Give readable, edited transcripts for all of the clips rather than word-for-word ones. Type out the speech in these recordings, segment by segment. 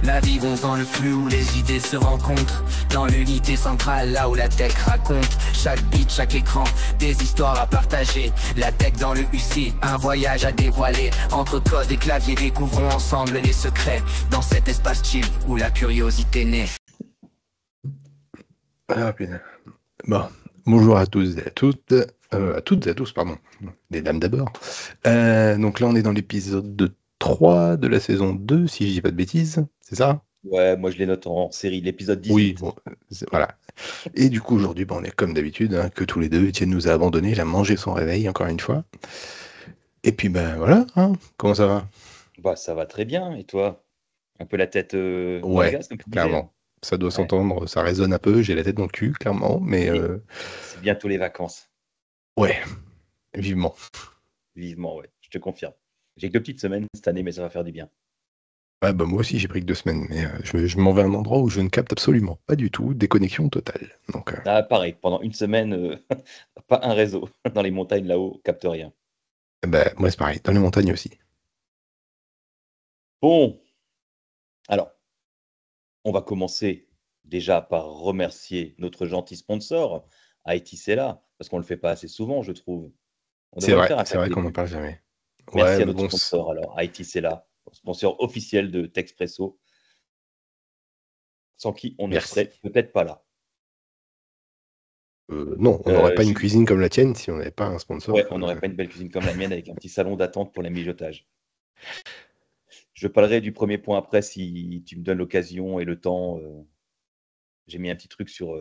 Naviguons dans le flux où les idées se rencontrent. Dans l'unité centrale, là où la tech raconte. Chaque beat, chaque écran, des histoires à partager. La tech dans le UC, un voyage à dévoiler. Entre code et clavier, découvrons ensemble les secrets. Dans cet espace chill où la curiosité naît. Ah putain. Bon, bonjour à tous et à toutes. À toutes et à tous, pardon. Les dames d'abord. Donc là, on est dans l'épisode 3 de la saison 2, si je dis pas de bêtises. C'est ça? Ouais, moi je les note en série, l'épisode 18. Oui, bon, voilà. Et du coup, aujourd'hui, on est comme d'habitude, hein, que tous les deux. Étienne nous a abandonnés, il a mangé son réveil, encore une fois. Et puis, ben voilà, hein, comment ça va? Bah ça va très bien, et toi? Un peu la tête dans le Ouais, gaz, comme tu disais, hein? clairement. Ça doit Ouais. s'entendre, ça résonne un peu, j'ai la tête dans le cul, clairement, mais Et c'est bientôt les vacances, ouais, vivement. vivement, ouais, je te confirme. J'ai que 2 petites semaines cette année, mais ça va faire du bien. Ouais, bah moi aussi j'ai pris que 2 semaines, mais je m'en vais à un endroit où je ne capte absolument pas du tout, déconnexion totale. Donc, Ah, pareil, pendant une semaine, pas un réseau dans les montagnes là-haut, capte rien. bah, moi c'est pareil, dans les montagnes aussi. Bon, alors, on va commencer déjà par remercier notre gentil sponsor, IT C'est là, parce qu'on le fait pas assez souvent, je trouve. On devrait le faire à C'est chaque vrai qu'on n'en début. parle jamais. Ouais, Merci à mais notre bon, sponsor alors, IT C'est là, sponsor officiel de Texpresso, sans qui on ne merci. serait peut-être pas là. Non, on n'aurait pas une Ju cuisine comme la tienne si on n'avait pas un sponsor. Ouais, on n'aurait pas une belle cuisine comme la mienne avec un petit salon d'attente pour les mijotages. Je parlerai du premier point après si tu me donnes l'occasion et le temps. J'ai mis un petit truc sur,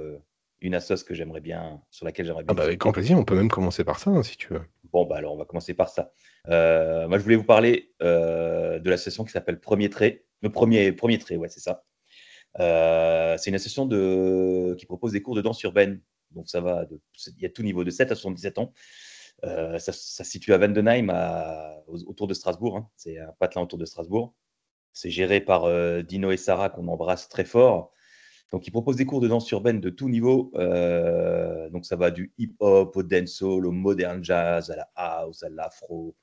une assos que j'aimerais bien sur laquelle j'aimerais Ah bien bah avec grand discuter. plaisir, on peut même commencer par ça, hein, si tu veux. Bon, bah, alors on va commencer par ça. Moi je voulais vous parler, de l'association qui s'appelle Premier Trait. Le premier Trait, ouais, c'est ça. C'est une association qui propose des cours de danse urbaine. Donc ça va il y a tout niveau de 7 à 77 ans. Ça se situe à Vendenheim, autour de Strasbourg, hein. C'est un patelin autour de Strasbourg. C'est géré par Dino et Sarah, qu'on embrasse très fort. Donc, ils proposent des cours de danse urbaine de tout niveau. Donc, ça va du hip-hop au dancehall, au modern jazz, à la house, à l'afro,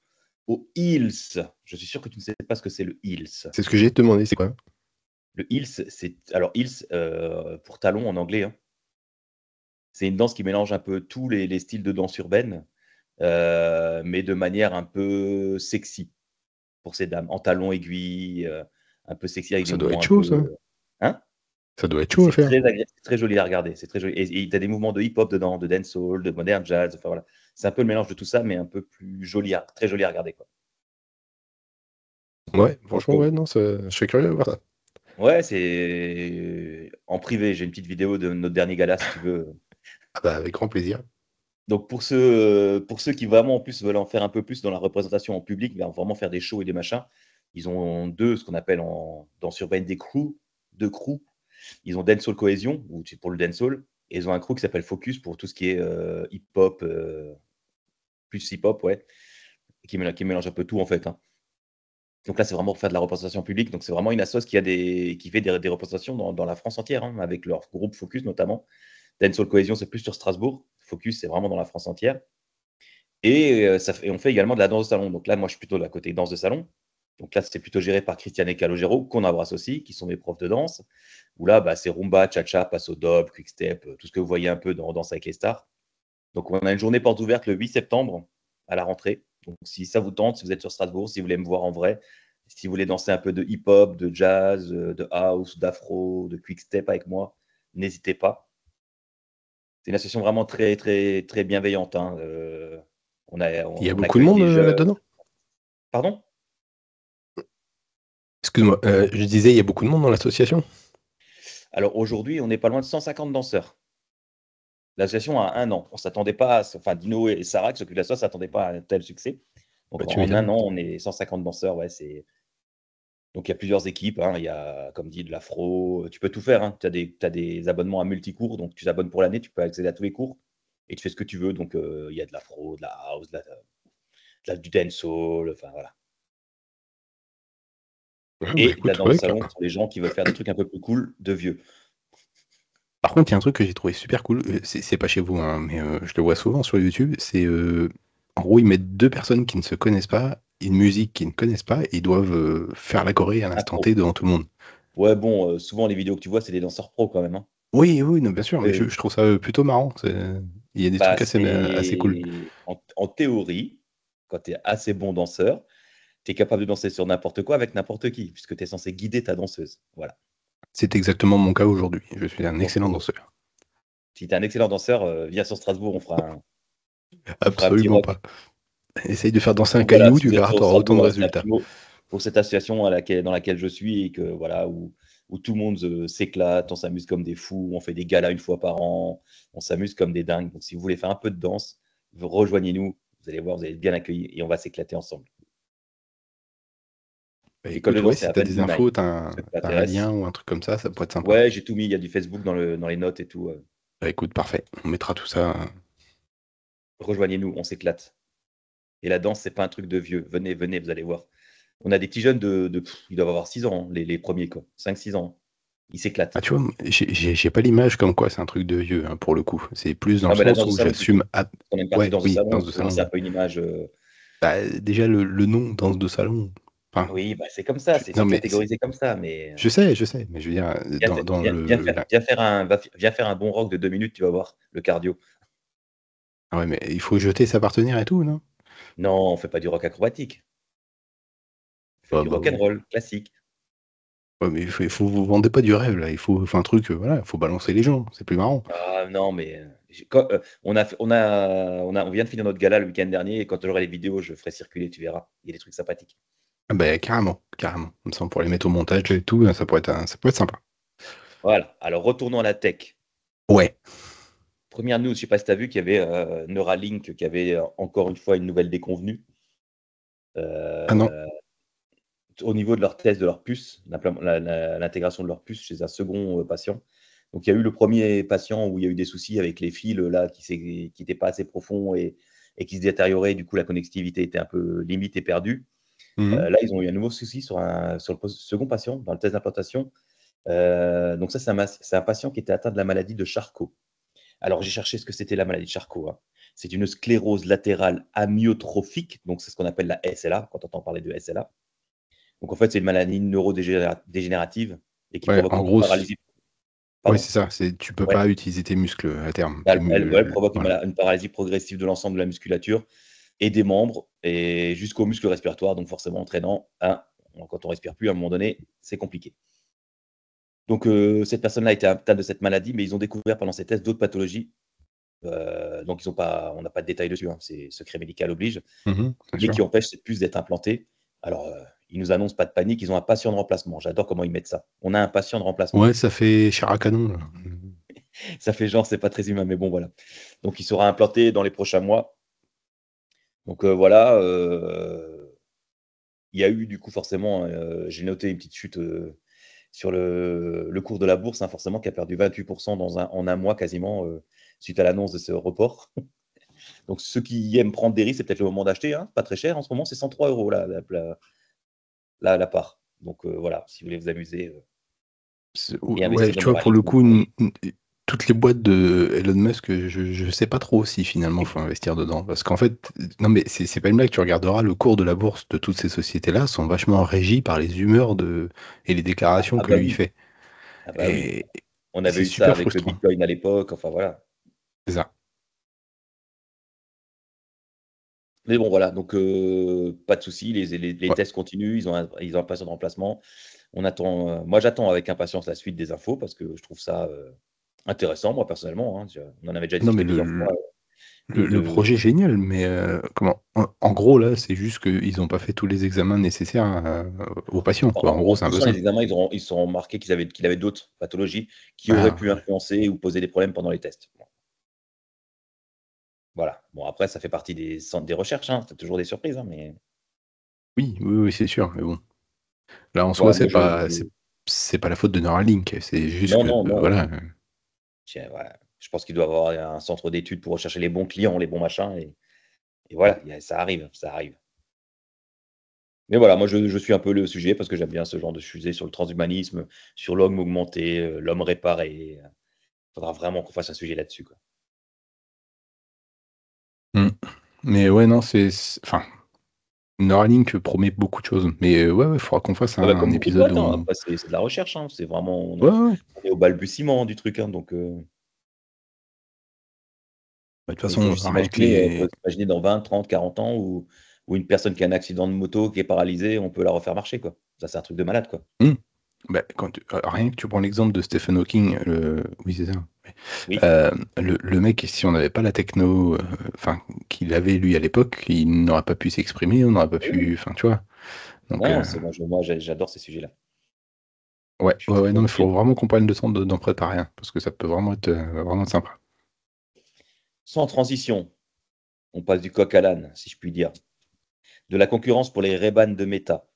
au heels. Je suis sûr que tu ne sais pas ce que c'est le heels. C'est ce que j'ai demandé, c'est quoi? Le heels, c'est alors heels pour talon en anglais, hein. C'est une danse qui mélange un peu tous les styles de danse urbaine, mais de manière un peu sexy pour ces dames, en talons aiguilles, un peu sexy avec des Ça doit mouvements être un chaud, peu, ça. hein? Ça doit être Et chaud à c'est faire. très joli à regarder, c'est très joli et tu as des mouvements de hip-hop dedans, de dancehall, de modern jazz, enfin voilà. C'est un peu le mélange de tout ça, mais un peu plus joli très joli à regarder, quoi. Ouais, Donc, franchement, ouais, non, je serais curieux de voir ça. ouais, c'est en privé, j'ai une petite vidéo de notre dernier gala si tu veux. Ah bah avec grand plaisir. Donc pour ceux qui vraiment en plus veulent en faire un peu plus dans la représentation en public, ben, vraiment faire des shows et des machins, ils ont 2 ce qu'on appelle en danse urbaine des crews, 2 crews. Ils ont Dancehall Cohésion, ou c'est pour le dancehall, et ils ont un crew qui s'appelle Focus pour tout ce qui est hip-hop, plus hip-hop, ouais, qui mélange un peu tout en fait, hein. Donc là, c'est vraiment pour faire de la représentation publique. Donc c'est vraiment une assoce qui fait des représentations dans la France entière, hein, avec leur groupe Focus notamment. Dancehall Cohésion, c'est plus sur Strasbourg. Focus, c'est vraiment dans la France entière. Et on fait également de la danse de salon. Donc là, moi, je suis plutôt de la côté danse de salon. Donc là, c'est plutôt géré par Christiane et Calogero, qu'on embrasse aussi, qui sont mes profs de danse. Où là, bah, c'est rumba, cha-cha, passo doble, quick-step, tout ce que vous voyez un peu dans Danse avec les stars. Donc on a une journée porte ouverte le 8 septembre à la rentrée. Donc si ça vous tente, si vous êtes sur Strasbourg, si vous voulez me voir en vrai, si vous voulez danser un peu de hip-hop, de jazz, de house, d'afro, de quick-step avec moi, n'hésitez pas. C'est une association vraiment très, très, très bienveillante, hein. Il y a On beaucoup de accueille monde des jeunes. là-dedans? Pardon? Excuse-moi, je disais, il y a beaucoup de monde dans l'association? Alors aujourd'hui, on n'est pas loin de 150 danseurs. L'association a 1 an. On s'attendait pas enfin Dino et Sarah qui s'occupent de l'asso s'attendaient pas à un tel succès. Bah Donc tu en un m'étonnes. an, on est 150 danseurs, ouais, donc il y a plusieurs équipes, hein. Il y a, comme dit, de l'afro, tu peux tout faire, hein. Tu as des abonnements à multicours, donc tu t'abonnes pour l'année, tu peux accéder à tous les cours et tu fais ce que tu veux. Donc il y a de l'afro, de la house, du dancehall, enfin voilà. Ouais, bah Et de la écoute, danse de ouais, salon pour les gens qui veulent faire des trucs un peu plus cool de vieux. par contre, il y a un truc que j'ai trouvé super cool, c'est pas chez vous, hein, mais je le vois souvent sur YouTube, c'est en gros, ils mettent 2 personnes qui ne se connaissent pas, une musique qu'ils ne connaissent pas, et ils doivent faire la choré à l'instant Impro. T devant tout le monde. Ouais, bon, souvent les vidéos que tu vois, c'est des danseurs pros quand même, hein. Oui, oui, non, bien sûr, mais Euh, je trouve ça plutôt marrant. Il y a des Bah, trucs assez cool. en théorie, quand tu es assez bon danseur, tu es capable de danser sur n'importe quoi avec n'importe qui, puisque tu es censé guider ta danseuse. Voilà. C'est exactement mon cas aujourd'hui. Je suis un Donc, excellent danseur. si tu es un excellent danseur, viens sur Strasbourg, on fera un petit Absolument rock. pas. Essaye de faire danser un Donc voilà, caillou, si tu vous êtes verras, sur tu auras autant de Strasbourg, c'est un résultats. petit mot pour cette association dans laquelle je suis et que voilà, où tout le monde s'éclate, on s'amuse comme des fous, on fait des galas une fois par an, on s'amuse comme des dingues. Donc si vous voulez faire un peu de danse, rejoignez-nous, vous allez voir, vous allez être bien accueillis et on va s'éclater ensemble. Bah, L'école de écoute, ouais, danse, c'est si à t'as des Vendenheim, infos, pour ceux que ça t'as un lien intéresse. ou un truc comme ça pourrait être sympa. Ouais, j'ai tout mis, il y a du Facebook dans les notes et tout. Bah, écoute, parfait. On mettra tout ça. Rejoignez-nous, on s'éclate. Et la danse, c'est pas un truc de vieux. Venez, venez, vous allez voir. On a des petits jeunes ils doivent avoir 6 ans, hein, les premiers, quoi. 5, 6 ans. Ils Ah, s'éclatent. tu vois, j'ai pas l'image comme quoi c'est un truc de vieux, hein, pour le coup. C'est plus dans le Ah, mais la sens danse de où salon plutôt. j'assume. On a une partie Ouais, danse de oui, salon, danse de pour moi, c'est un salon. peu une image. Bah, déjà, le nom, danse de salon. Enfin, Oui, bah, c'est comme ça, ils non, sont mais catégorisés comme ça, mais je sais, mais je veux dire, dans viens faire un bon rock de 2 minutes, tu vas voir le cardio. Ah ouais, mais il faut jeter sa partenaire et tout, non? Non, on fait pas du rock acrobatique, on fait Ah du bah rock and ouais. roll classique. Ouais, mais vous vendez pas du rêve là, il faut un truc, voilà, il faut balancer les gens, c'est plus marrant. Ah non, mais on vient de finir notre gala le week-end dernier et quand j'aurai les vidéos, je ferai circuler, tu verras. Il y a des trucs sympathiques. Ah bah carrément, carrément. Comme ça, on pourrait les mettre au montage et tout, ça pourrait être sympa. Voilà, alors retournons à la tech. Ouais. Première news, je sais pas si tu as vu qu'il y avait Neuralink qui avait encore une fois une nouvelle déconvenue. Ah non. Euh, Au niveau de leur test de leur puce, l'intégration de leur puce chez un second patient. Donc il y a eu le premier patient où il y a eu des soucis avec les fils là qui n'étaient pas assez profonds et qui se détérioraient. Du coup, la connectivité était un peu limite et perdue. Mhm. Là, ils ont eu un nouveau souci sur le second patient dans le test d'implantation. Donc ça, c'est un patient qui était atteint de la maladie de Charcot. Alors j'ai cherché ce que c'était la maladie de Charcot, hein. C'est une sclérose latérale amyotrophique, donc c'est ce qu'on appelle la SLA quand on entend parler de SLA. Donc en fait, c'est une maladie neurodégénérative et qui Ouais, provoque en une gros, paralysie. ouais, Pardon? c'est ça, tu peux Ouais. pas utiliser tes muscles à terme. Bah, elle provoque Voilà. une paralysie progressive de l'ensemble de la musculature et des membres et jusqu'aux muscles respiratoires, donc forcément entraînant quand on respire plus, à un moment donné, c'est compliqué. Donc cette personne-là a été atteinte de cette maladie, mais ils ont découvert pendant ces tests d'autres pathologies. Donc on n'a pas de détails dessus, hein, c'est secret médical oblige, Mhm, c'est mais sûr. qui empêche cette puce d'être implantée. Alors, ils nous annoncent pas de panique, ils ont un patient de remplacement. J'adore comment ils mettent ça. On a un patient de remplacement. Ouais, ça fait chair à canon, là. Ça fait genre, c'est pas très humain, mais bon, voilà. Donc, il sera implanté dans les prochains mois. Donc, voilà. Il y a eu, du coup, forcément, j'ai noté une petite chute sur le cours de la bourse, hein, forcément, qui a perdu 28% en un mois quasiment, suite à l'annonce de ce report. Donc, ceux qui aiment prendre des risques, c'est peut-être le moment d'acheter, hein. Pas très cher en ce moment, c'est 103 euros la part. Donc, voilà, si vous voulez vous amuser et Ouais, investir dans tu vois, pour Neuralink. le coup, toutes les boîtes de Elon Musk, je sais pas trop si finalement faut investir dedans. Parce qu'en fait, non mais c'est pas une blague, tu regarderas le cours de la bourse de toutes ces sociétés-là sont vachement régis par les humeurs et les déclarations Ah que bah lui oui, fait. ah bah oui. Et, On et avait c'est eu ça super avec le frustrant. Bitcoin à l'époque, enfin voilà. C'est ça. Mais bon, voilà, donc pas de souci, les Ouais. tests continuent, ils ont un patient de remplacement. On attend, moi j'attends avec impatience la suite des infos parce que je trouve ça intéressant, moi personnellement, hein. On en avait déjà Non mais discuté plusieurs fois. le projet est génial, mais comment en gros là, c'est juste qu'ils n'ont pas fait tous les examens nécessaires aux patients, quoi. En gros, En c'est un peu poussant les ça. examens, ils se sont remarqués qu'il avait d'autres pathologies qui auraient Ah, pu influencer ou poser des problèmes pendant les tests. Bon, voilà. Bon, après, ça fait partie des recherches, hein. C'est toujours des surprises, hein, mais oui, oui, oui, c'est sûr, mais bon. Là, en soi, voilà, c'est moi pas, c'est pas la faute de Neuralink. C'est juste non, que, non, non. voilà. Tiens, voilà. Je pense qu'il doit avoir un centre d'études pour rechercher les bons clients, les bons machins, et voilà, ça arrive, ça arrive. Mais voilà, moi je suis un peu le sujet parce que j'aime bien ce genre de sujet sur le transhumanisme, sur l'homme augmenté, l'homme réparé. Il faudra vraiment qu'on fasse un sujet là-dessus, quoi. Mm. Mais ouais, non, enfin, Neuralink promet beaucoup de choses, mais ouais, il faudra qu'on fasse Ah bah, un comme beaucoup de épisode boîtes, où hein. on... Après, c'est de la recherche, hein. C'est vraiment, Ouais, ouais. on est au balbutiement du truc, hein, Bah, de toute mais il faut façon, juste rien que imaginer, les... dans 20, 30, 40 ans où une personne qui a un accident de moto, qui est paralysée, on peut la refaire marcher, quoi. Ça, c'est un truc de malade, quoi. Hmm. Bah, rien que tu prends l'exemple de Stephen Hawking, oui, c'est ça. Ouais. Oui, Le mec, si on n'avait pas la techno, enfin, qu'il avait lui à l'époque, il n'aurait pas pu s'exprimer, on n'aurait pas oui, oui. pu, enfin, tu vois. Donc, Non, c'est moi, j'adore ces sujets-là. ouais, Je suis ouais, très ouais, non, mais il convaincu. faut vraiment qu'on prenne le temps d'en préparer un, parce que ça peut vraiment être sympa. Sans transition, on passe du coq à l'âne, si je puis dire. De la concurrence pour les Ray-Ban de Meta.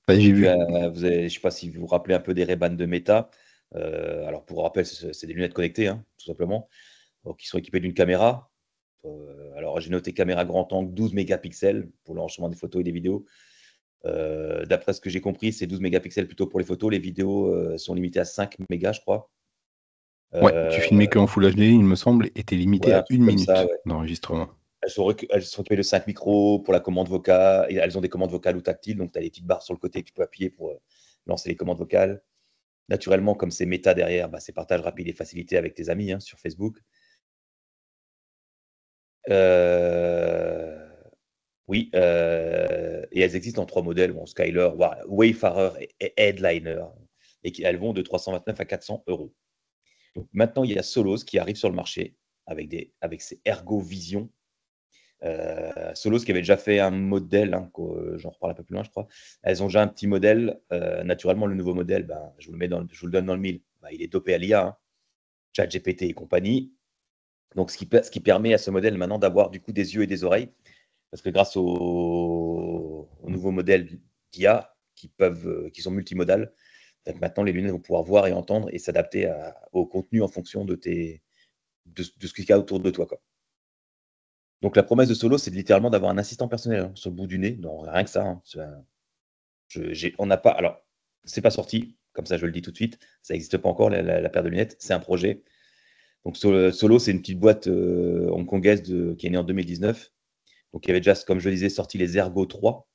Ouais, j'ai vu. Je ne sais pas si vous vous rappelez un peu des Ray-Ban de Meta. Alors, pour rappel, c'est des lunettes connectées, hein, tout simplement, donc, qui sont équipées d'une caméra. Alors, j'ai noté caméra grand angle 12 mégapixels pour l'enregistrement des photos et des vidéos. D'après ce que j'ai compris, c'est 12 mégapixels plutôt pour les photos. Les vidéos sont limitées à 5 mégas, je crois. Ouais, tu filmais Euh, qu'en Full HD, il me semble, et t'es limité ouais, à un truc une comme ça. minute Ouais. d'enregistrement. Elles sont équipées de 5 micros pour la commande vocale. Et elles ont des commandes vocales ou tactiles. Donc, tu as des petites barres sur le côté que tu peux appuyer pour lancer les commandes vocales. Naturellement, comme c'est méta derrière, bah, c'est partage rapide et facilité avec tes amis, hein, sur Facebook. Euh, Oui, et elles existent en 3 modèles, bon, Skyler, Wayfarer et Headliner, et elles vont de 329 à 400 euros. Donc maintenant, il y a Solos qui arrive sur le marché avec ses Ergo Vision. Solos qui avait déjà fait un modèle, hein, j'en reparle un peu plus loin, je crois. Elles ont déjà un petit modèle. Naturellement, le nouveau modèle, ben, je vous le donne dans le mille. Ben, il est dopé à l'IA, hein, ChatGPT et compagnie. Donc, ce qui permet à ce modèle maintenant d'avoir du coup des yeux et des oreilles. Parce que grâce au nouveau modèle d'IA qui sont multimodales, maintenant les lunettes vont pouvoir voir et entendre et s'adapter au contenu en fonction de ce qu'il y a autour de toi, quoi. Donc la promesse de Solo, c'est littéralement d'avoir un assistant personnel, hein, sur le bout du nez. Non, rien que ça, hein. On n'a pas. Alors, c'est pas sorti, comme ça je le dis tout de suite. Ça n'existe pas encore, la paire de lunettes. C'est un projet. Donc Solo, c'est une petite boîte hongkongaise qui est née en 2019. Donc il y avait déjà, comme je le disais, sorti les Ergo 3,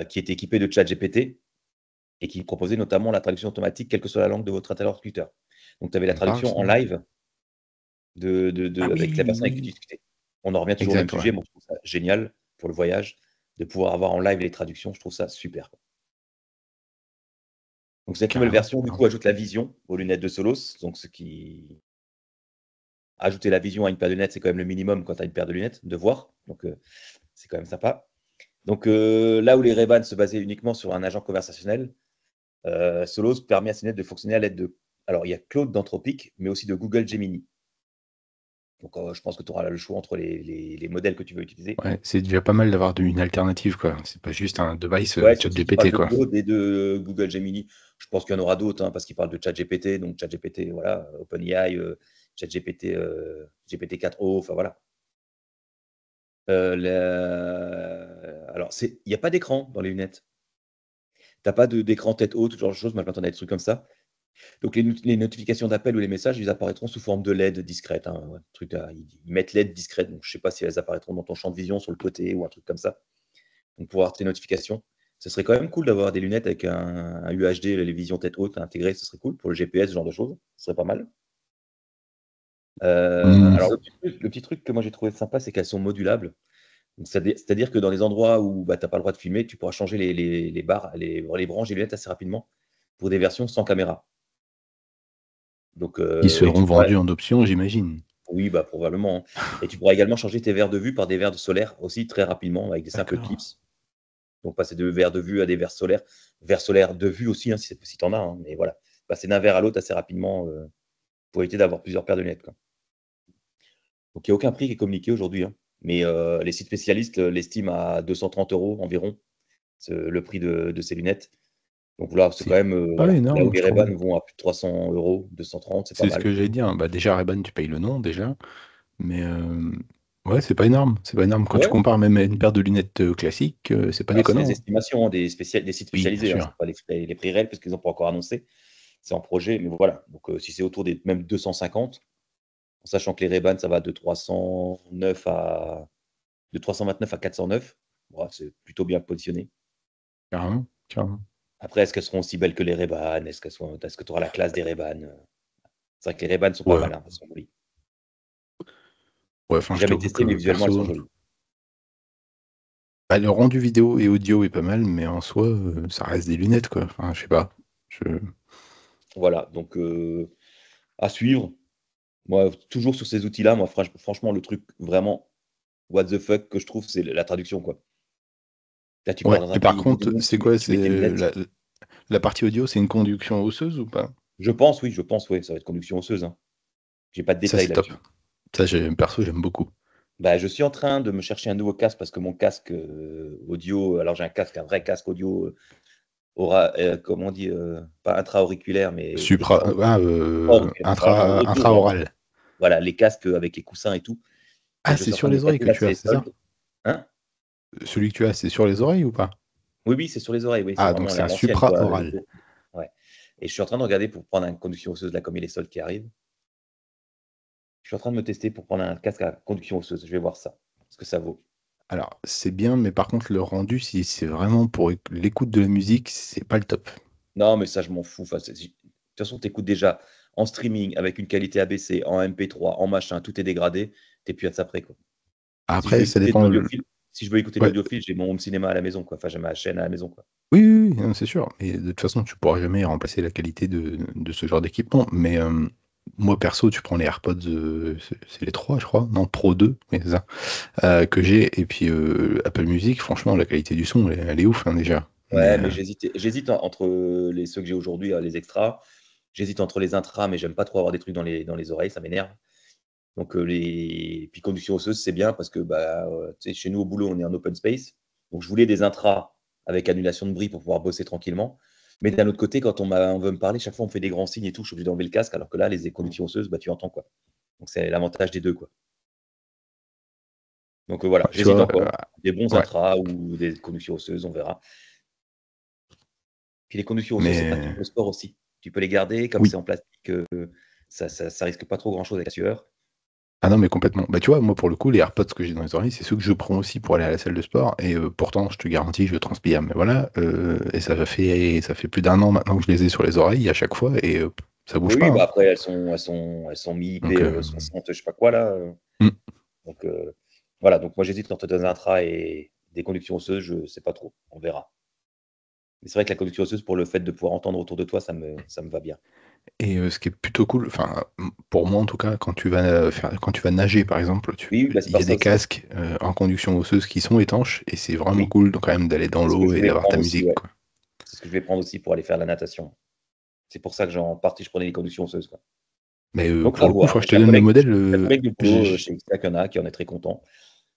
qui étaient équipés de ChatGPT et qui proposait notamment la traduction automatique, quelle que soit la langue de votre interlocuteur. Donc tu avais la Ça me parle, traduction ça. en live Ah avec la oui, personne avec qui tu oui. discutais. On en revient toujours au même Exact, ouais. sujet. Moi, je trouve ça génial pour le voyage de pouvoir avoir en live les traductions. Je trouve ça super, quoi. Donc cette nouvelle Carrément. version, du coup, ajoute la vision aux lunettes de Solos. Donc ce qui ajouter la vision à une paire de lunettes, c'est quand même le minimum quand tu as une paire de lunettes, de voir. Donc c'est quand même sympa. Donc là où les Ray-Ban se basaient uniquement sur un agent conversationnel, Solos permet à ces lunettes de fonctionner à l'aide de. Alors, il y a Claude d'Anthropic, mais aussi de Google Gemini. Donc, je pense que tu auras le choix entre les modèles que tu veux utiliser. Ouais, c'est déjà pas mal d'avoir une alternative, quoi. C'est pas juste un device Ouais, surtout qu'il parle ChatGPT, de quoi. Claude et de Google Gemini. Je pense qu'il y en aura d'autres, hein, parce qu'il parle de ChatGPT. Donc, ChatGPT, voilà, OpenAI, ChatGPT, GPT-4o, enfin voilà. Alors, il n'y a pas d'écran dans les lunettes. Tu n'as pas d'écran tête haute, ce genre de choses. Moi, je m'attendais à des trucs comme ça. Donc les notifications d'appel ou les messages, ils apparaîtront sous forme de LED discrète, hein, ouais, ils mettent LED discrète, donc je ne sais pas si elles apparaîtront dans ton champ de vision sur le côté ou un truc comme ça. Donc pour avoir tes notifications, ce serait quand même cool d'avoir des lunettes avec un UHD, les visions tête haute intégrées, ce serait cool pour le GPS, ce genre de choses, ce serait pas mal. Hmm. Alors le petit truc que moi j'ai trouvé sympa, c'est qu'elles sont modulables. C'est-à-dire que dans les endroits où bah, tu n'as pas le droit de filmer, tu pourras changer les barres, les branches des lunettes assez rapidement pour des versions sans caméra. Donc, Qui et seront tu pourras. vendus en option, j'imagine. Oui, bah, probablement, hein. Et tu pourras également changer tes verres de vue par des verres de solaire aussi très rapidement avec des simples D'accord. clips. Donc passer de verres de vue à des verres solaires. Verres solaires de vue aussi, hein, si tu en as, hein, mais voilà. Passer d'un verre à l'autre assez rapidement pour éviter d'avoir plusieurs paires de lunettes, quoi. Donc il n'y a aucun prix qui est communiqué aujourd'hui, hein. Mais les sites spécialistes l'estiment à 230 euros environ, le prix de ces lunettes. Donc voilà, c'est C'est quand même, pas voilà. Là où énorme, je les Ray-Ban trouve. vont à plus de 300 euros, 230, c'est pas C'est ce mal. que j'allais dire. Bah, déjà, Ray-Ban, tu payes le nom, déjà. Mais ouais, c'est pas énorme. C'est pas énorme. Quand tu Ouais. compares même à une paire de lunettes classiques, c'est pas Alors, c'est les déconnant, hein. estimations, hein, des sites Oui, bien spécialisés, hein, sûr. c'est pas les prix réels parce qu'ils n'ont pas encore annoncé. C'est en projet, mais voilà. Donc, si c'est autour des même 250, en sachant que les Ray-Ban, ça va de 329 à 409. Bon, c'est plutôt bien positionné. Carrément, carrément. Après, est-ce qu'elles seront aussi belles que les Ray-Ban? Est-ce que tu auras la classe des Ray-Ban? C'est vrai que les Ray-Ban sont pas Ouais, mal, hein, elles sont jolies. ouais, enfin, J'ai je jamais t'avoue testé, mais que visuellement, elles sont perso, jolies. bah, le rendu vidéo et audio est pas mal, mais en soi, ça reste des lunettes, quoi. Enfin, je sais pas. Je... Voilà, donc à suivre. Moi, toujours sur ces outils-là, moi, franchement, le truc vraiment what the fuck que je trouve, c'est la traduction, quoi. Là, tu pars Ouais, dans un et par pays contre, bidon, c'est quoi? tu mets tes C'est lunettes. la partie audio, c'est une conduction osseuse ou pas? Je pense, oui, ça va être conduction osseuse, hein. J'ai pas de Ça, détails c'est top. là-dessus. Ça, perso, j'aime beaucoup. Bah, je suis en train de me chercher un nouveau casque parce que mon casque audio, alors j'ai un vrai casque audio comment on dit, pas intra-auriculaire, mais extra-auriculaire. Voilà, en gros, deux, vraiment. Intraoral. Voilà, les casques avec les coussins et tout. Donc, Ah, je c'est suis en sur train de les les oreilles passer que là, tu c'est as, les c'est ça? soldes. Hein? Celui que tu as, c'est sur les oreilles ou pas? Oui, oui, c'est sur les oreilles, oui, c'est Ah, donc vraiment c'est à un l'ancienne, quoi. supra-oral. Ouais. Et je suis en train de regarder pour prendre une conduction osseuse là, comme il y a les soldes qui arrivent. Je suis en train de me tester pour prendre un casque à conduction osseuse. Je vais voir ça, ce que ça vaut. Alors, c'est bien, mais par contre, le rendu, si c'est vraiment pour l'écoute de la musique, c'est pas le top. Non, mais ça, je m'en fous. Enfin, de toute façon, tu écoutes déjà en streaming avec une qualité abaissée, en MP3, en machin, tout est dégradé. Tu es plus à ça près, quoi. Si je veux Après, ça écouter de dépend. l'audiophile, si je veux écouter de Ouais. l'audiophile, j'ai mon home cinéma à la maison, quoi. Enfin, j'ai ma chaîne à la maison, quoi. Oui, oui, oui, non, c'est sûr. Et de toute façon, tu pourras jamais remplacer la qualité de ce genre d'équipement. Mais moi, perso, tu prends les AirPods, c'est les 3, je crois. Non, Pro 2, mais c'est ça. Que j'ai. Et puis Apple Music, franchement, la qualité du son, elle est ouf, hein, déjà. Mais Ouais, mais j'hésite entre ceux que j'ai aujourd'hui, les extras. J'hésite entre les intras, mais j'aime pas trop avoir des trucs dans les oreilles, ça m'énerve. Donc, puis conduction osseuse, c'est bien parce que bah, tu sais, chez nous au boulot, on est en open space. Donc, je voulais des intras avec annulation de bruit pour pouvoir bosser tranquillement. Mais d'un autre côté, quand on veut me parler, chaque fois on me fait des grands signes et tout, je suis obligé d'enlever le casque, alors que là, les conductions osseuses, bah, tu entends quoi. Donc, c'est l'avantage des deux, quoi. Donc, voilà, ouais, tu j'hésite vois, encore. Des bons ouais. intras ou des conductions osseuses, on verra. Puis les conductions osseuses, c'est pratique Mais pour le sport aussi. Tu peux les garder, comme oui. c'est en plastique, ça risque pas trop grand-chose avec la sueur. Ah non, mais complètement. Bah, tu vois, moi, pour le coup, les AirPods que j'ai dans les oreilles, c'est ceux que je prends aussi pour aller à la salle de sport. Et pourtant, je te garantis, je transpire. Mais voilà, et ça fait plus d'un an maintenant que je les ai sur les oreilles à chaque fois, et ça bouge Oui, pas, bah hein. après, elles sont mi-IP Donc, 60, je sais pas quoi, là. hmm. Donc, voilà. Donc, moi, j'hésite entre des intras et des conductions osseuses, je sais pas trop. On verra. Mais c'est vrai que la conduction osseuse, pour le fait de pouvoir entendre autour de toi, ça me va bien. Et ce qui est plutôt cool, enfin, pour moi en tout cas, quand tu vas nager par exemple, Oui, oui, bah, c'est il y pour a ça des aussi. casques en conduction osseuse qui sont étanches, et c'est vraiment Oui, cool quand même d'aller dans c'est ce que l'eau je et voulais d'avoir ta prendre aussi, musique, ouais. quoi. C'est ce que je vais prendre aussi pour aller faire la natation. C'est pour ça que, en partie, je prenais les conductions osseuses, quoi. Mais Donc, pour à le coup, il voir. faudrait que je te donne le modèle. J'ai un collègue de boulot chez XTA qui en a, qui en est très content.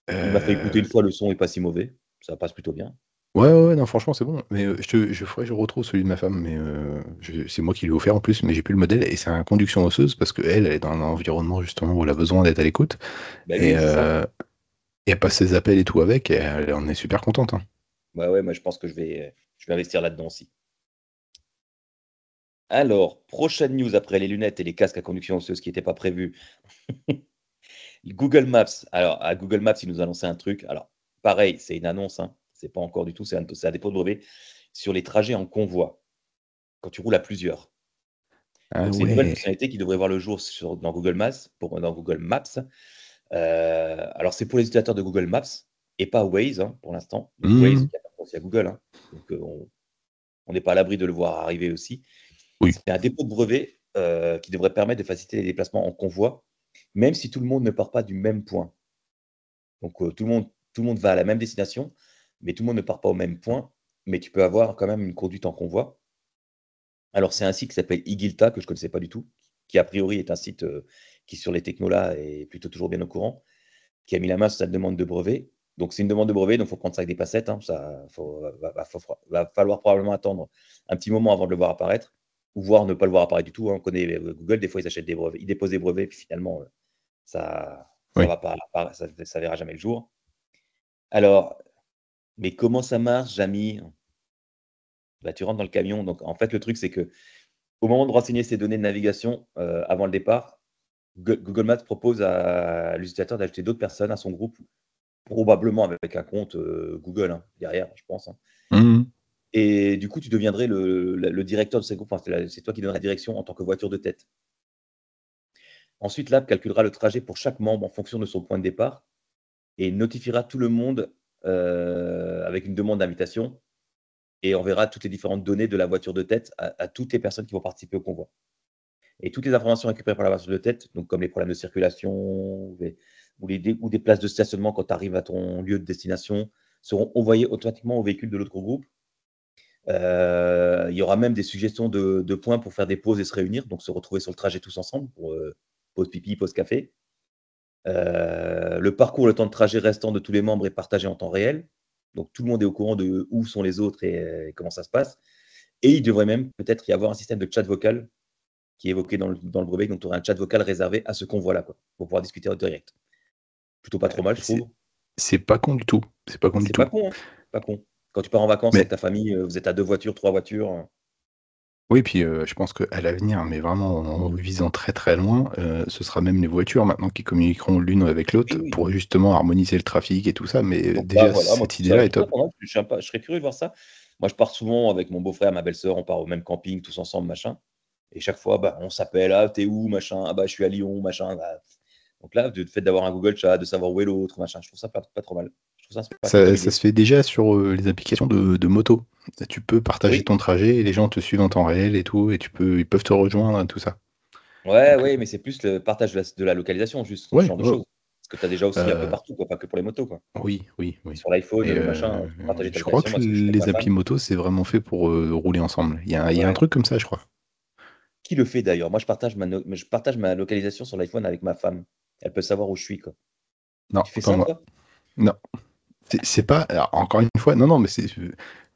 Il m'a fait écouter Euh, une fois, le son est pas si mauvais. Ça passe plutôt bien. Ouais, ouais, ouais, non, franchement, c'est bon. Mais faudrait que je retrouve celui de ma femme, mais c'est moi qui l'ai offert en plus, mais j'ai plus le modèle, et c'est un conduction osseuse parce qu'elle, elle est dans un environnement justement où elle a besoin d'être à l'écoute, Bah et, oui, c'est ça. et elle passe ses appels et tout avec, et elle en est super contente, hein. Bah ouais, moi je pense que je vais investir là-dedans aussi. Alors, prochaine news après les lunettes et les casques à conduction osseuse qui n'étaient pas prévus. Google Maps. Alors, à Google Maps, ils nous ont annoncé un truc. Alors, pareil, c'est une annonce, hein. C'est pas encore du tout, c'est un dépôt de brevet sur les trajets en convoi, quand tu roules à plusieurs. Ah Donc, c'est une nouvelle ouais. fonctionnalité qui devrait voir le jour dans Google Maps, dans Google Maps. Alors, c'est pour les utilisateurs de Google Maps et pas Waze, hein, pour l'instant. Donc, Waze, Hmm, qui appartient aussi à Google, hein. Donc, on n'est pas à l'abri de le voir arriver aussi. oui. C'est un dépôt de brevet qui devrait permettre de faciliter les déplacements en convoi, même si tout le monde ne part pas du même point. Donc, tout le monde va à la même destination, mais tout le monde ne part pas au même point. Mais tu peux avoir quand même une conduite en convoi. Alors, c'est un site qui s'appelle Igilta, que je ne connaissais pas du tout, qui a priori est un site qui, sur les technos là, est plutôt toujours bien au courant, qui a mis la main sur cette demande de brevet. Donc, c'est une demande de brevet, donc il faut prendre ça avec des passettes, hein. Ça, va falloir probablement attendre un petit moment avant de le voir apparaître, ou voire ne pas le voir apparaître du tout, hein. On connaît Google, des fois, ils achètent des brevets, ils déposent des brevets, puis finalement, ça Oui. va pas, ça verra jamais le jour. Alors, mais comment ça marche, Jamy? Bah, tu rentres dans le camion. Donc, en fait, le truc, c'est que au moment de renseigner ses données de navigation, avant le départ, Google Maps propose à l'utilisateur d'ajouter d'autres personnes à son groupe probablement avec un compte Google hein, derrière, je pense. Hein. Mhm. Et du coup, tu deviendrais le directeur de ces groupes. Enfin, c'est toi qui donneras la direction en tant que voiture de tête. Ensuite, l'app calculera le trajet pour chaque membre en fonction de son point de départ et notifiera tout le monde avec une demande d'invitation et enverra toutes les différentes données de la voiture de tête à toutes les personnes qui vont participer au convoi. Et toutes les informations récupérées par la voiture de tête, donc comme les problèmes de circulation ou des places de stationnement quand tu arrives à ton lieu de destination, seront envoyées automatiquement au véhicule de l'autre groupe. Il y aura même des suggestions de points pour faire des pauses et se réunir, donc se retrouver sur le trajet tous ensemble pour pause pipi, pause café. Le parcours, le temps de trajet restant de tous les membres est partagé en temps réel. Donc tout le monde est au courant de où sont les autres et comment ça se passe. Et il devrait même peut-être y avoir un système de chat vocal qui est évoqué dans le brevet. Donc tu auras un chat vocal réservé à ce convoi-là, quoi, pour pouvoir discuter en direct. Plutôt pas trop mal, je trouve. C'est pas con du tout. C'est pas con du C'est tout. pas con, hein. Pas con. Quand tu pars en vacances Mais avec ta famille, vous êtes à 2 voitures, 3 voitures. oui, puis je pense qu'à l'avenir, mais vraiment en visant très très loin, ce sera même les voitures maintenant qui communiqueront l'une avec l'autre Oui, oui. pour justement harmoniser le trafic et tout ça. Mais Donc là, déjà, voilà, moi, cette je trouve idée-là est ça top. pas mal. Je serais curieux de voir ça. Moi, je pars souvent avec mon beau-frère, ma belle-sœur, on part au même camping tous ensemble, machin. Et chaque fois, bah, on s'appelle, ah, t'es où, machin, ah bah, je suis à Lyon, machin. Bah. Donc là, le fait d'avoir un Google Chat, de savoir où est l'autre, machin, je trouve ça pas trop mal. Je trouve ça sympathique comme Ça idée. se fait déjà sur les applications de moto. Tu peux partager Oui, ton trajet et les gens te suivent en temps réel et tout, et ils peuvent te rejoindre, tout ça. ouais, Donc, ouais, mais c'est plus le partage de la localisation, juste ce ouais, genre de ouais, choses. Parce que tu as déjà aussi un peu euh, partout, quoi, pas que pour les motos, quoi. oui, oui, oui. Sur l'iPhone, Et le machin, tu peux partager ta je crois localisation. que Moi, ce que je fais avec ma les applis femme. moto, c'est vraiment fait pour rouler ensemble. Il y a un Ouais. truc comme ça, je crois. Qui le fait d'ailleurs? Moi, je partage ma localisation sur l'iPhone avec ma femme. Elle peut savoir où je suis, quoi. Non, Tu fais pas ça, moi. toi? Non. C'est pas. Alors, encore une fois, non, non, mais c'est.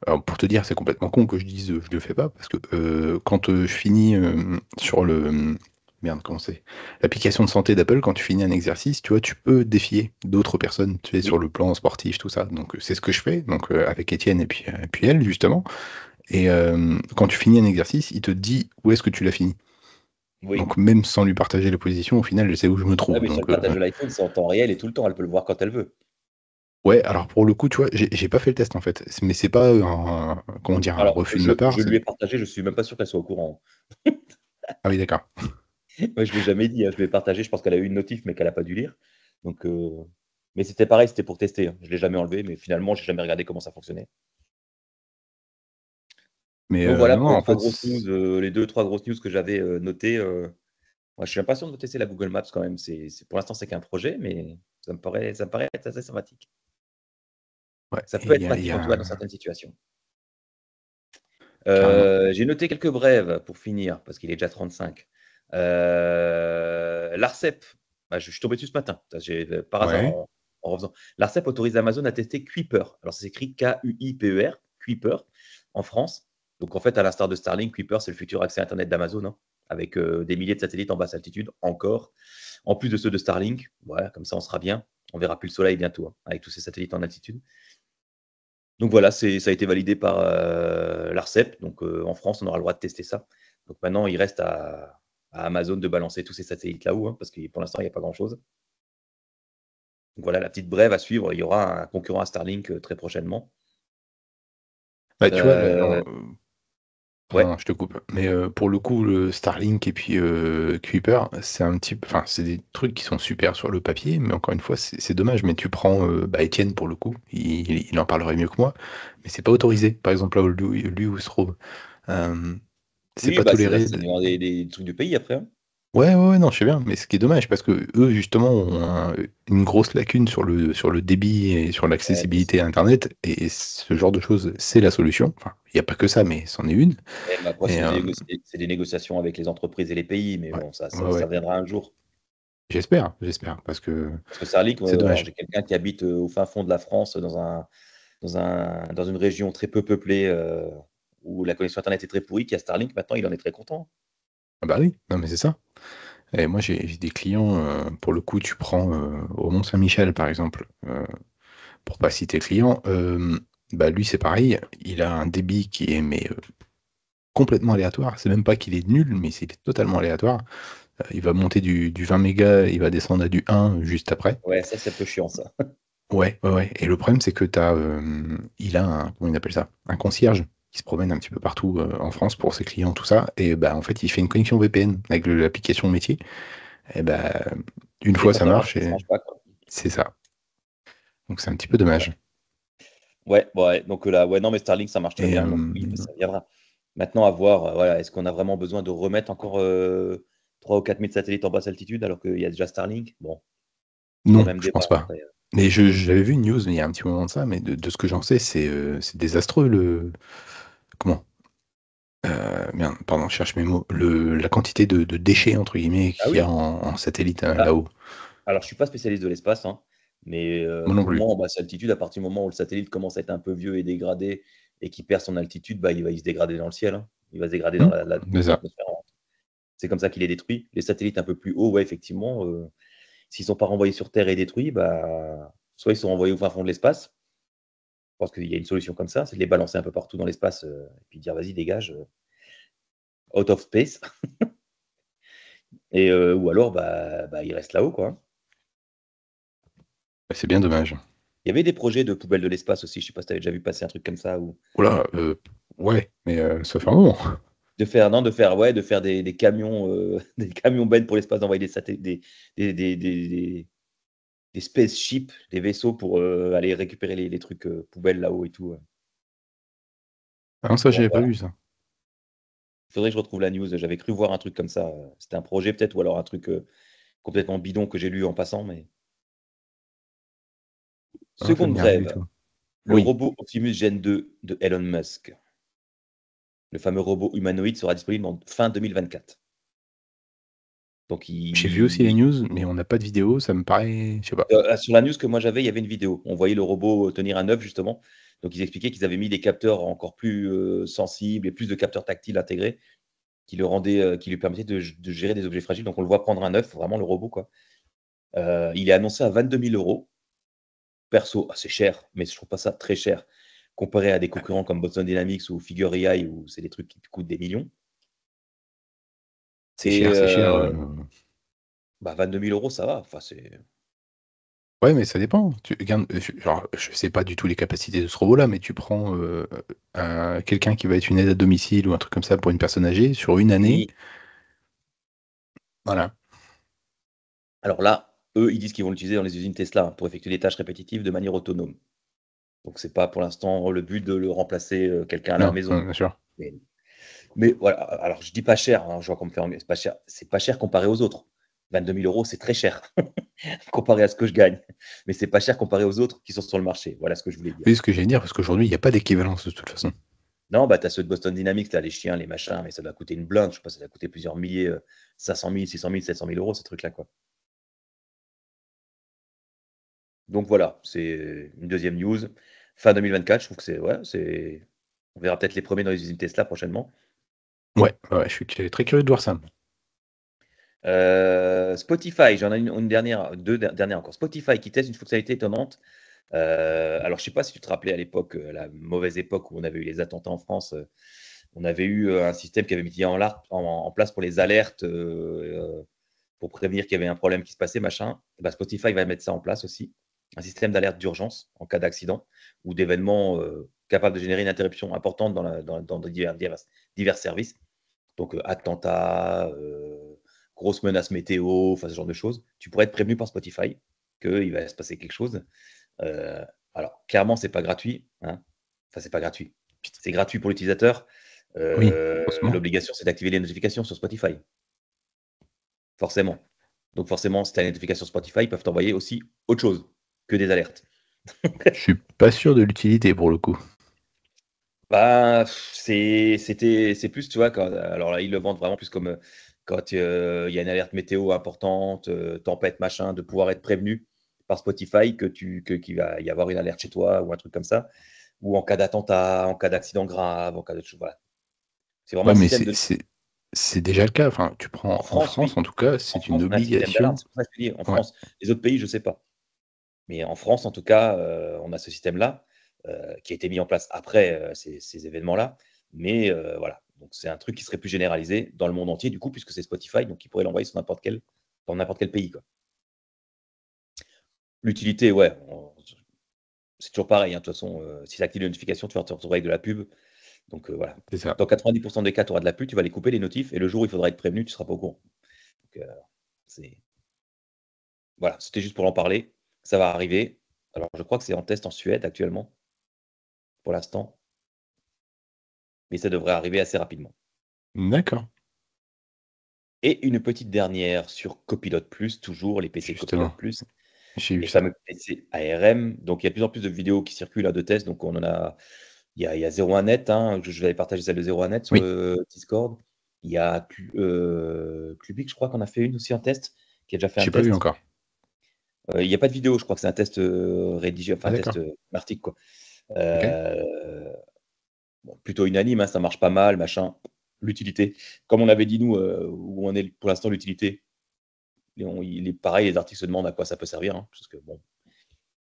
Alors, pour te dire, c'est complètement con que je dise je le fais pas, parce que quand je finis sur merde, comment c'est? L'application de santé d'Apple, quand tu finis un exercice, tu vois, tu peux défier d'autres personnes, tu sais, sur Oui. le plan sportif, tout ça. Donc, c'est ce que je fais, donc avec Étienne et puis elle, justement. Et quand tu finis un exercice, il te dit où est-ce que tu l'as fini. Oui. Donc, même sans lui partager la position, au final, je sais où je me Ouais, trouve. mais sur Donc, le partage de l'iPhone, c'est en temps réel et tout le temps. Elle peut le voir quand elle veut. ouais, alors pour le coup, tu vois, j'ai pas fait le test en fait. Mais c'est pas comment dire, un Alors, refus de ma part. je lui ai partagé, je suis même pas sûr qu'elle soit au courant. Ah oui, d'accord. Moi, je lui ai jamais dit, hein, je lui ai partagé, je pense qu'elle a eu une notif, mais qu'elle a pas dû lire. Donc, mais c'était pareil, c'était pour tester, hein. Je l'ai jamais enlevé, mais finalement, j'ai jamais regardé comment ça fonctionnait. Mais Donc voilà non, non, pour les en 3 fait, grosses news, les 2-3 grosses news que j'avais, notées. Moi, je suis impatient de tester la Google Maps quand même. Pour l'instant, c'est qu'un projet, mais ça me paraît être assez sympathique. ouais, Ça et peut être il y pratique, en tout cas, a dans certaines situations. carrément. J'ai noté quelques brèves pour finir, parce qu'il est déjà 35. L'ARCEP, bah, je suis tombé dessus ce matin, par hasard Ouais, en refaisant. L'ARCEP autorise Amazon à tester Kuiper. Alors, ça s'écrit Kuiper, Kuiper, en France. Donc, en fait, à l'instar de Starlink, Kuiper, c'est le futur accès Internet d'Amazon, hein, avec des milliers de satellites en basse altitude, encore. En plus de ceux de Starlink, voilà, comme ça, on sera bien. On verra plus le soleil bientôt, hein, avec tous ces satellites en altitude. Donc voilà, ça a été validé par l'ARCEP. Donc en France, on aura le droit de tester ça. Donc maintenant, il reste à Amazon de balancer tous ces satellites là-haut, hein, parce que pour l'instant, il n'y a pas grand-chose. Donc voilà, la petite brève à suivre. Il y aura un concurrent à Starlink très prochainement. bah tu vois, Euh, pardon, ouais, je te coupe. Mais pour le coup, le Starlink et puis Kuiper, c'est un petit peu, enfin, c'est des trucs qui sont super sur le papier, mais encore une fois, c'est dommage. Mais tu prends bah, Étienne pour le coup, il en parlerait mieux que moi, mais c'est pas autorisé. Par exemple, là où lui où il se trouve, euh, c'est oui, pas bah toléré. c'est dans des trucs du pays après, hein. Ouais, ouais, ouais, non, je sais bien, mais ce qui est dommage, parce que eux, justement, ont une grosse lacune sur le débit et sur Ouais, je sais. l'accessibilité à Internet, et ce genre de choses, c'est la solution. Enfin, il n'y a pas que ça, mais c'en est une. Ouais, mais après, Et c'est des négociations avec les entreprises et les pays, mais ouais, bon, ça, ouais, ça, ça ouais. viendra un jour. J'espère, parce que Parce que Starlink, c'est alors dommage. j'ai quelqu'un qui habite au fin fond de la France, dans une région très peu peuplée, où la connexion internet est très pourrie, qui a Starlink, maintenant il en est très content. Ah bah oui, non, mais c'est ça. Et moi, j'ai des clients, pour le coup, tu prends au Mont-Saint-Michel, par exemple, pour pas citer le client, bah lui, c'est pareil, il a un débit qui est mais, complètement aléatoire. C'est même pas qu'il est nul, mais c'est totalement aléatoire. Il va monter du 20 mégas, il va descendre à du 1 juste après. Ouais, ça c'est un peu chiant ça. Ouais. Et le problème, c'est que il a comment il appelle ça? Un concierge qui se promène un petit peu partout en France pour ses clients, tout ça. Et bah, en fait, il fait une connexion VPN avec l'application métier. Et bah, une Et fois, quand ça ça marche, marche ça ne et marche pas, quoi. c'est ça. Donc, c'est un petit peu dommage. Ouais, donc là, ouais, non, mais Starlink, ça marche très Et bien, donc oui, bah, ça viendra. Maintenant, à voir, voilà, est-ce qu'on a vraiment besoin de remettre encore 3 ou 4 000 satellites en basse altitude alors qu'il y a déjà Starlink? Bon, c'est le non, même je débat pense pas. après. Mais j'avais vu une news il y a un petit moment de ça, mais de ce que j'en sais, c'est désastreux comment? Merde, pardon, je cherche mes mots. La quantité de déchets, entre guillemets, Ah qu'il y a oui? en satellite Ah, là-haut. alors je suis pas spécialiste de l'espace, hein, mais Moi non pour plus. moi, en basse altitude, à partir du moment où le satellite commence à être un peu vieux et dégradé et qu'il perd son altitude, bah, il se dégrader dans le ciel, hein. Il va se dégrader dans C'est ça. l'atmosphère. C'est comme ça qu'il est détruit. Les satellites un peu plus hauts, ouais, effectivement, s'ils sont pas renvoyés sur Terre et détruits, bah, soit ils sont renvoyés au fin fond de l'espace. Je pense qu'il y a une solution comme ça, c'est de les balancer un peu partout dans l'espace, et puis dire: «Vas-y dégage, out of space» et ou alors, bah, ils restent là-haut, quoi, hein. C'est bien dommage. Il y avait des projets de poubelles de l'espace aussi, je sais pas si tu avais déjà vu passer un truc comme ça ou Oh là, ouais, mais ça fait un moment. de faire des camions, des camions bennes pour l'espace, d'envoyer des saté des spaceships, des vaisseaux pour, aller récupérer les trucs, poubelles là-haut et tout, Ah non, ça, bon j'avais pas voilà. vu ça. Il faudrait que je retrouve la news, j'avais cru voir un truc comme ça, c'était un projet peut-être ou alors un truc, complètement bidon que j'ai lu en passant, mais Ah, ça me seconde dit rien du brève, tout. le Oui, robot Optimus Gen 2 de Elon Musk. Le fameux robot humanoïde sera disponible en fin 2024. Donc j'ai vu aussi les il news, mais on n'a pas de vidéo, ça me paraît, je sais pas. sur la news que moi j'avais, il y avait une vidéo. On voyait le robot tenir un œuf justement. Donc ils expliquaient qu'ils avaient mis des capteurs encore plus, sensibles et plus de capteurs tactiles intégrés qui lui permettaient de gérer des objets fragiles. Donc on le voit prendre un œuf, vraiment le robot quoi. Il est annoncé à 22 000 €. Perso, c'est cher, mais je trouve pas ça très cher comparé à des concurrents comme Boston Dynamics ou Figure AI où c'est des trucs qui te coûtent des millions C'est et cher, c'est cher. bah, 22 000 € ça va, enfin c'est Ouais, mais ça dépend. Tu regardes, genre, je sais pas du tout les capacités de ce robot-là, mais tu prends quelqu'un qui va être une aide à domicile ou un truc comme ça pour une personne âgée sur une année. oui. Voilà. Alors là, eux, ils disent qu'ils vont l'utiliser dans les usines Tesla, hein, pour effectuer des tâches répétitives de manière autonome. Donc c'est pas pour l'instant le but de le remplacer, quelqu'un à la Non, maison. bien sûr. Mais mais voilà, alors je dis pas cher, hein, je vois qu'on me fait engueuler, c'est pas cher comparé aux autres. 22 000 €, c'est très cher comparé à ce que je gagne, mais c'est pas cher comparé aux autres qui sont sur le marché. Voilà ce que je voulais dire. Oui, ce que j'allais dire, parce qu'aujourd'hui, il n'y a pas d'équivalence de toute façon. Non, bah, tu as ceux de Boston Dynamics, là, les chiens, les machins, mais ça doit coûter une blinde. Je sais pas, ça doit coûter plusieurs milliers, 500 000, 600 000, 700 000 € ces trucs-là, quoi. Donc voilà, c'est une deuxième news. Fin 2024, je trouve que c'est ouais, c'est on verra peut-être les premiers dans les usines Tesla prochainement. Ouais, je suis très curieux de voir ça. Spotify, j'en ai une dernière, 2 dernières encore. Spotify qui teste une fonctionnalité étonnante. Alors je sais pas si tu te rappelais à l'époque, la mauvaise époque où on avait eu les attentats en France, on avait eu, un système qui avait mis en place pour les alertes, pour prévenir qu'il y avait un problème qui se passait, machin. Et bah, Spotify va mettre ça en place aussi. Un système d'alerte d'urgence en cas d'accident ou d'événement capable de générer une interruption importante dans divers services. Donc, attentats, grosses menaces météo, enfin ce genre de choses. Tu pourrais être prévenu par Spotify qu'il va se passer quelque chose. Euh, alors, clairement, c'est pas gratuit, hein. Enfin, c'est pas gratuit. C'est gratuit pour l'utilisateur. Oui, heureusement. L'obligation, c'est d'activer les notifications sur Spotify. Forcément. Donc forcément, si tu as une notification Spotify, ils peuvent t'envoyer aussi autre chose que des alertes. Je suis pas sûr de l'utilité pour le coup. Bah, c'est plus, tu vois, quand alors là, ils le vendent vraiment plus comme, quand, il y a une alerte météo importante, tempête, machin, de pouvoir être prévenu par Spotify qu'il va y avoir une alerte chez toi ou un truc comme ça. Ou en cas d'attentat, en cas d'accident grave, en cas de chose, voilà. C'est vraiment Ouais, un mais système de c'est déjà le cas. Enfin, tu en prends en France, France, oui. en tout cas, En c'est une France, on a un système obligation. d'alerte. C'est pour ça que je te dis, en Ouais. France. Les autres pays, je sais pas. Mais en France, en tout cas, on a ce système-là, qui a été mis en place après, ces événements-là. Mais voilà, donc c'est un truc qui serait plus généralisé dans le monde entier, du coup, puisque c'est Spotify, donc ils pourraient l'envoyer sur dans n'importe quel pays, quoi. L'utilité, ouais, c'est toujours pareil, hein, de toute façon, si tu actives les notifications, tu vas te retrouver avec de la pub. Donc voilà. C'est ça. Dans 90% des cas, tu auras de la pub, tu vas les couper, les notifs, et le jour où il faudra être prévenu, tu ne seras pas au courant. Donc, voilà, c'était juste pour en parler. Ça va arriver. Alors, je crois que c'est en test en Suède actuellement, pour l'instant, mais ça devrait arriver assez rapidement. D'accord. Et une petite dernière sur Copilot+, toujours les PC Justement, Copilot+, j'ai eu les ça. fameux PC ARM. Donc, il y a de plus en plus de vidéos qui circulent de tests. Donc, on en a, il y a 01net, hein, je vais partager celle de 01net sur Oui, le Discord. Il y a Clubic, je crois qu'on a fait une aussi en test, qui a déjà fait un j'ai pas vu test. encore. Il n'y a pas de vidéo, je crois que c'est un test rédigé, enfin Ah un d'accord. test article, quoi. Ok. Bon, plutôt unanime, hein, ça marche pas mal, machin. L'utilité, comme on avait dit nous, où on est pour l'instant l'utilité, il est pareil, les articles se demandent à quoi ça peut servir, hein, parce que bon,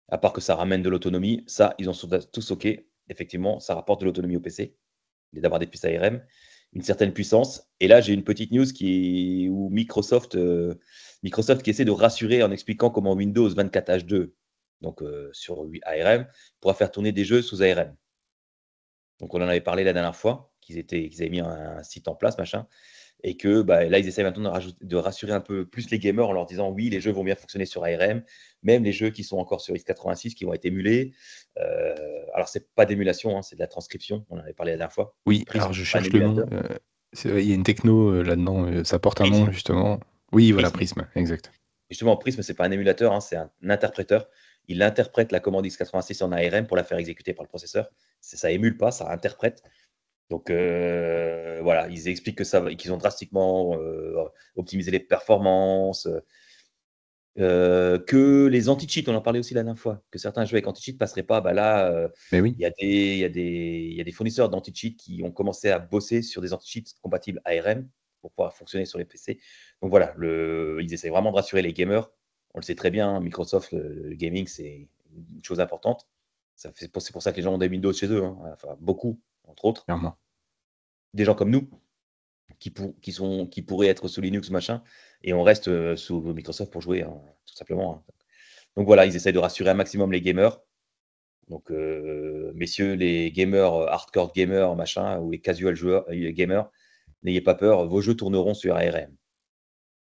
à part que ça ramène de l'autonomie, ça, ils en sont tous OK. Effectivement, ça rapporte de l'autonomie au PC, d'avoir des puces ARM, une certaine puissance. Et là, j'ai une petite news où Microsoft qui essaie de rassurer en expliquant comment Windows 24H2, donc sur ARM, pourra faire tourner des jeux sous ARM. Donc, on en avait parlé la dernière fois, qu'ils avaient mis un site en place, machin, et que là, ils essaient maintenant de rassurer un peu plus les gamers en leur disant oui, les jeux vont bien fonctionner sur ARM, même les jeux qui sont encore sur x86, qui vont être émulés. Alors, c'est pas d'émulation, hein, c'est de la transcription, on en avait parlé la dernière fois. Oui, Prism, alors je c'est pas un cherche le nom. émulateur. Il y a une techno là-dedans, ça porte un nom Prism, justement. Oui, voilà, Prism. Prism, exact. Justement, Prism, c'est pas un émulateur, hein, c'est un interpréteur. Il interprète la commande x86 en ARM pour la faire exécuter par le processeur. Ça émule pas, ça interprète. Donc voilà, ils expliquent qu'ils ont drastiquement optimisé les performances, que les anti-cheats, on en parlait aussi la dernière fois, que certains jeux avec anti-cheat ne passeraient pas. Là, Mais oui, il y a des fournisseurs d'anti-cheat qui ont commencé à bosser sur des anti-cheats compatibles ARM pour pouvoir fonctionner sur les PC. Donc voilà, ils essaient vraiment de rassurer les gamers. On le sait très bien, hein, Microsoft, le gaming, c'est une chose importante. C'est pour ça que les gens ont des Windows chez eux, hein, enfin beaucoup, entre autres. clairement. Des gens comme nous, qui pourraient être sous Linux, machin, et on reste sous Microsoft pour jouer, hein, tout simplement, hein. Donc voilà, ils essayent de rassurer un maximum les gamers. Donc, messieurs, les gamers, hardcore gamers, machin, ou les casual joueurs, gamers, n'ayez pas peur, vos jeux tourneront sur ARM.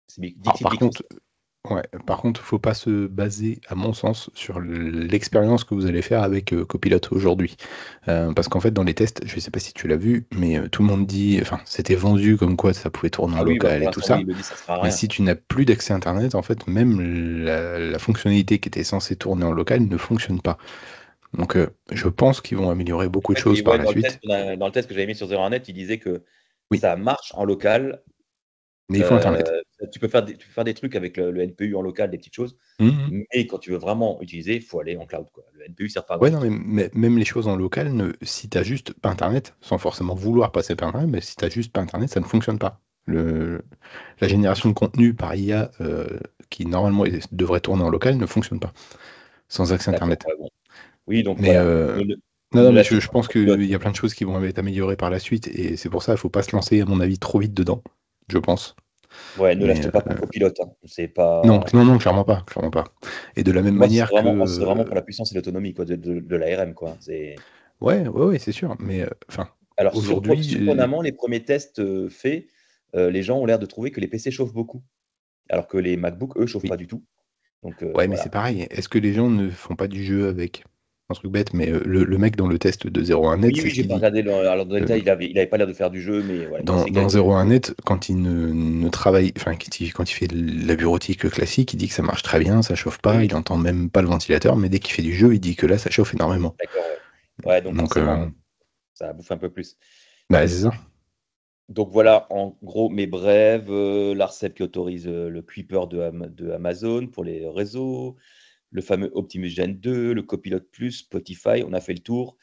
C'est Alors dit-il par contre, Microsoft. ouais, par contre, faut pas se baser, à mon sens, sur l'expérience que vous allez faire avec Copilot aujourd'hui. Parce qu'en fait, dans les tests, je sais pas si tu l'as vu, mais tout le monde dit, enfin, c'était vendu comme quoi ça pouvait tourner en Ah oui, local pour et tout l'instant, oui, ça. il le dit, ça ne sera à Mais rien. si tu n'as plus d'accès Internet, en fait, même la fonctionnalité qui était censée tourner en local ne fonctionne pas. Donc, je pense qu'ils vont améliorer beaucoup En de fait, choses par ouais, la suite. dans le test que j'avais mis sur 01net, il disait que Oui, ça marche en local. mais il faut Internet. Tu peux faire des trucs avec le NPU en local, des petites choses, Mhm. mais quand tu veux vraiment utiliser, il faut aller en cloud, quoi. Le NPU ne sert pas à Ouais, grand non, chose. mais même les choses en local, si tu as juste pas Internet, sans forcément vouloir passer par Internet, mais si tu as juste pas Internet, ça ne fonctionne pas. La génération de contenu par IA, qui normalement devrait tourner en local, ne fonctionne pas sans accès D'accord, Internet. ouais, bon. Oui, donc Mais voilà. non, Ne non, mais je l'achetez je pas pense pour pilote. qu'il y a plein de choses qui vont être améliorées par la suite et c'est pour ça, il faut pas se lancer, à mon avis, trop vite dedans, je pense. Ouais, ne Mais l'achetez pas pour copilote, hein. C'est non, pas. non, non, clairement pas, clairement pas. Et de la même Moi, manière c'est vraiment que pour la puissance et l'autonomie, quoi, de l'ARM, quoi. ouais, ouais, ouais, c'est sûr, mais enfin, Alors, aujourd'hui, surprenamment, les premiers tests faits, les gens ont l'air de trouver que les PC chauffent beaucoup, alors que les MacBook, eux, chauffent oui. pas du tout. Donc Ouais, mais c'est voilà. pareil. Est-ce que les gens ne font pas du jeu avec un truc bête, mais le mec dans le test de 01net, Oui, c'est oui, ce j'ai qu'il pas dit. regardé alors dans le Euh, détail, il avait pas l'air de faire du jeu, mais voilà, il dans disait qu'il dans avait fait. 01net, quand il ne travaille, enfin, quand il fait de la bureautique classique, il dit que ça marche très bien, ça chauffe Oui, pas, oui, il entend même pas le ventilateur, mais dès qu'il fait du jeu, il dit que là, ça chauffe énormément. d'accord, ouais. Ouais, donc Donc, forcément, ça bouffe un peu plus. bah, c'est ça. Donc voilà, en gros, mes brèves, l'ARCEP qui autorise le Kuiper de Amazon pour les réseaux, le fameux Optimus Gen 2, le Copilot Plus, Spotify, on a fait le tour.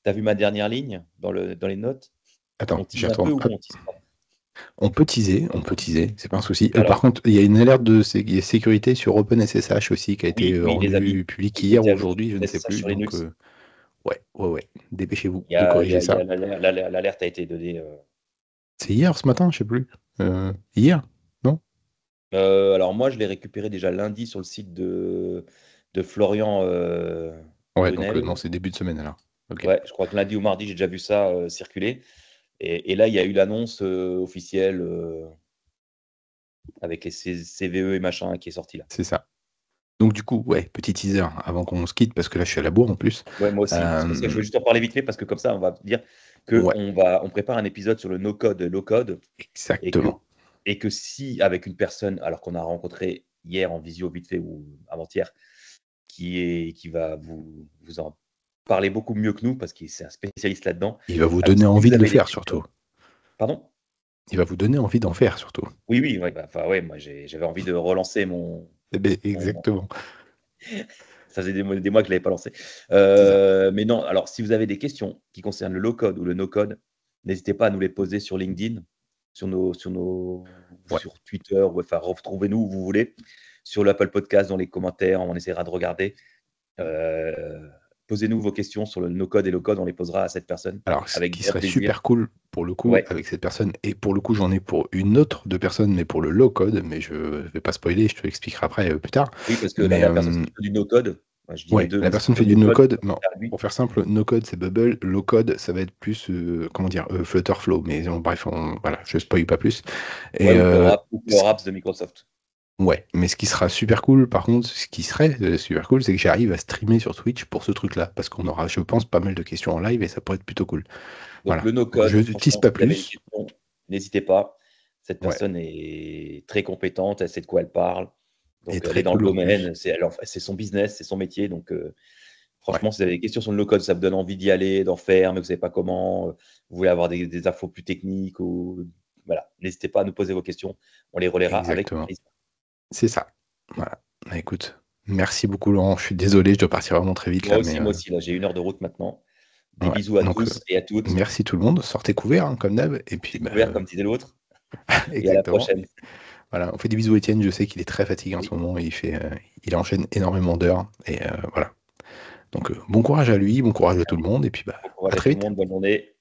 Tu as vu ma dernière ligne dans les notes? Attends, On j'y tease un peu retourne. ou Hop. on tease pas? On peut teaser, c'est pas un souci. Par Alors, contre, il y a une alerte de sécurité sur OpenSSH aussi qui a été oui, oui, les amis, rendue publique qui hier ou était ajouté aujourd'hui, je ne sais SSH plus. sur Donc, Linux. ouais, ouais, ouais. Dépêchez-vous Il y de a, il y corriger a, il y ça. a l'alerte a été donnée. C'est hier, ce matin, je sais plus. Hier? Non? Alors moi, je l'ai récupéré déjà lundi sur le site de Florian. Ouais, donc Brunel. non, c'est début de semaine alors. Ok. Ouais, je crois que lundi ou mardi, j'ai déjà vu ça circuler. Et là, il y a eu l'annonce officielle avec les CVE et machin qui est sortie là. C'est ça. Donc du coup, ouais, petit teaser avant qu'on se quitte, parce que là je suis à la bourre en plus. Ouais, moi aussi. C'est pour ça que je veux juste en parler vite fait parce que comme ça, on va dire Ouais, on prépare un épisode sur le no-code, low-code et que, exactement. et que si, avec une personne, alors qu'on a rencontré hier en visio vite fait ou avant-hier, qui va vous en parler beaucoup mieux que nous parce que c'est un spécialiste là-dedans. Il va vous Alors, donner si envie vous de le avez des faire questions. surtout. Pardon? Il va vous donner envie d'en faire surtout. Oui, oui, ouais, enfin, ouais, moi j'avais envie de relancer mon, Eh ben, mon- exactement. Ça faisait des mois que je ne l'avais pas lancé. C'est ça. Mais non, alors si vous avez des questions qui concernent le low-code ou le no-code, n'hésitez pas à nous les poser sur LinkedIn, Ouais. sur Twitter, ou enfin retrouvez-nous où vous voulez, sur l'Apple Podcast, dans les commentaires, on essaiera de regarder. Posez-nous vos questions sur le no-code et le code, on les posera à cette personne Alors, ce avec qui grand serait plaisir. super cool pour le coup Ouais, avec cette personne, et pour le coup j'en ai pour une autre de personne, mais pour le low code, mais je vais pas spoiler, je te l'expliquerai après plus tard. oui, parce que Mais la personne qui fait du no-code, moi, je dis les ouais, deux, la mais c'est personne fait plutôt du no no-code, code. Non, lui. pour faire simple, no code c'est Bubble, low code ça va être plus comment dire Flutter Flow. Mais bref, voilà, je spoil pas plus. Ouais, Et ou Power Apps de Microsoft. ouais, mais ce qui sera super cool, par contre, ce qui serait super cool, c'est que j'arrive à streamer sur Twitch pour ce truc-là, parce qu'on aura, je pense, pas mal de questions en live et ça pourrait être plutôt cool. Donc Voilà. le Donc, je no-code, tease franchement, pas si vous avez une plus. question, n'hésitez pas. Cette Ouais, personne est très compétente, elle sait de quoi elle parle. et Donc elle est très dans le cool en plus. domaine, c'est son business, c'est son métier. Donc Ouais, franchement, si vous avez des questions sur le no-code, ça vous donne envie d'y aller, d'en faire, mais vous ne savez pas comment, vous voulez avoir des infos plus techniques, ou voilà, n'hésitez pas à nous poser vos questions. On les relaiera avec exactement. plaisir. C'est ça. Voilà. Bah, écoute, merci beaucoup Laurent. Je suis désolé, je dois partir vraiment très vite là, mais Moi aussi, là, j'ai 1 heure de route maintenant. Des ouais. bisous à Donc, tous et à toutes. merci tout le monde. Sortez couverts hein, comme d'hab. Et puis, Découvert, comme disait l'autre. Et à la exactement. prochaine. Voilà, on fait des bisous à Étienne. Je sais qu'il est très fatigué en ce Oui, moment. Il enchaîne énormément d'heures. Et voilà. Donc, bon courage à lui, bon courage à tout le monde. Et puis, bah, bon à courage à très tout le vite. monde, bonne journée.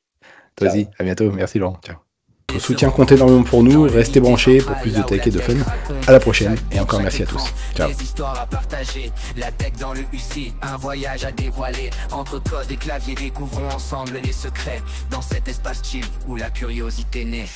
Toi Ciao. aussi, à bientôt. Merci Laurent. Ciao. Vos soutiens comptent énormément pour nous. Restez branchés pour plus de tech et de fun. À la prochaine. Et encore merci à tous. Ciao. Des histoires à partager, la tech dans le UC, un voyage à dévoiler. Entre code et clavier, découvrons ensemble les secrets dans cet espace chill où la curiosité naît.